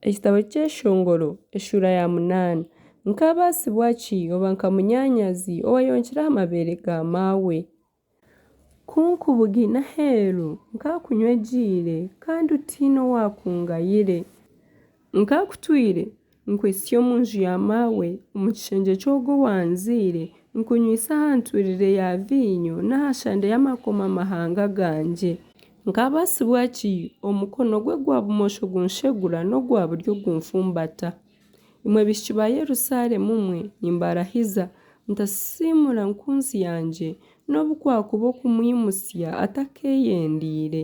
Ekitabo ky'eshongoro eshura ya 8 nk'abaasibwa ki oba nka munyanyazi owayonkire amabeere ga maawe kunkubugi n'aheeru nk'akunywa egiire kandi otiine owakungayire nk'akutwire nkwesya omu nju ya maawe omu kishengye ky'ogu owanziire nkunywisa aha nturire ya viinyo n'aha shande y'amakomo amahanga gangye nk'abaasibwa ki omukono gwe gwa bumosho gunshegura n'ogwa buryo gunfumbata imwe bishiki ba Yerusaalemu mwe nimbarahiza ntasiimura nkunzi yangye n'obukwakuba okumwimusya atakeyendiire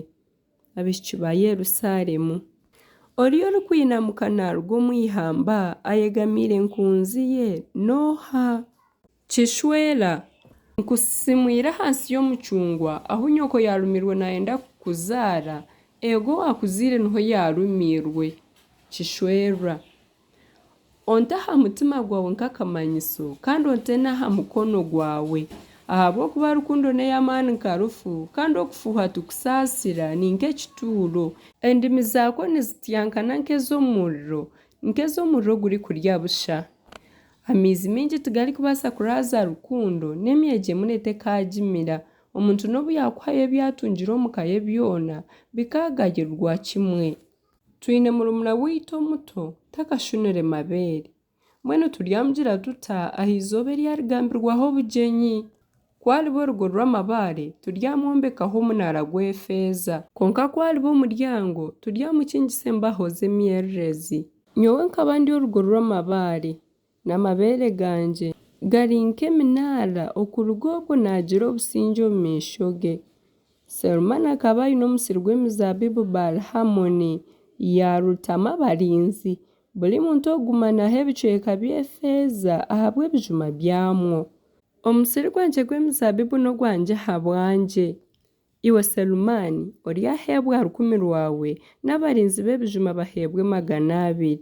abishiki ba Yerusaalemu oriyo orikwinamuka naaruga omu ihamba ayegamiire nkunzi ye nooha kishwera nkusimwire ahansi y'omucungwa ahu nyoko yarumirwe nayenda kukuzaara ego wakuziire niho yarumirwe kishwera onte aha mutima gwawe nk'akamanyiso kandi onte n'aha mukono gwawe ahabw'okuba rukundo n'ey'amaani nka rufu kandi okufuuha tukusaasira ni nk'ekituuro endimi zaako nizityankana nk'ez'omuriro guri kurya busha amaizi mingi tigarikubaasa kuraaza rukundo n'emyegi emwe tekagimira omuntu n'obu yakuhayo ebyatungire omuka ye byona bikagayirwa kimwe twine murumuna waitu omuto takashunire mabeere mbwenu turyamugira tuta ah'izooba eryarigambirwaho obugyenyi kwaliba orugo rw'amabaare turyamwombekaho omunaara gw'efeeza konka kwaliba omuryango turyamukingisa embaho z'emyererezi nyowe nkaba ndi orugo rw'amabaare n'amabeere gangye gari nk'eminaara okuruga obwo naagira obusingye omu maisho ge Selman akaba aine omusiri gw'emizabibu Balhamoni yarutamu abarinzi buri muntu ogumanaho ebicweka by'efeeza ahabw'ebijuma byamwo omusiri gwangye gw'emizabibu n'ogwangye habwangye iwe Selman oryaheebwa 10 rwawe n'abarinzi b'ebijuma baheebwe 200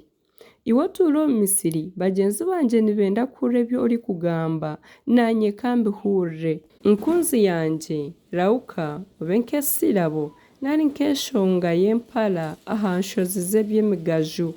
iwe otuura omu Misiri bagyenzi bangye nibenda kuhurra ebi orikugamba nanye kambihurre nkunzi yangye rauka obe nk'esirabo nari nk'eshonga y'empala aha nshozi z'eby'emigaju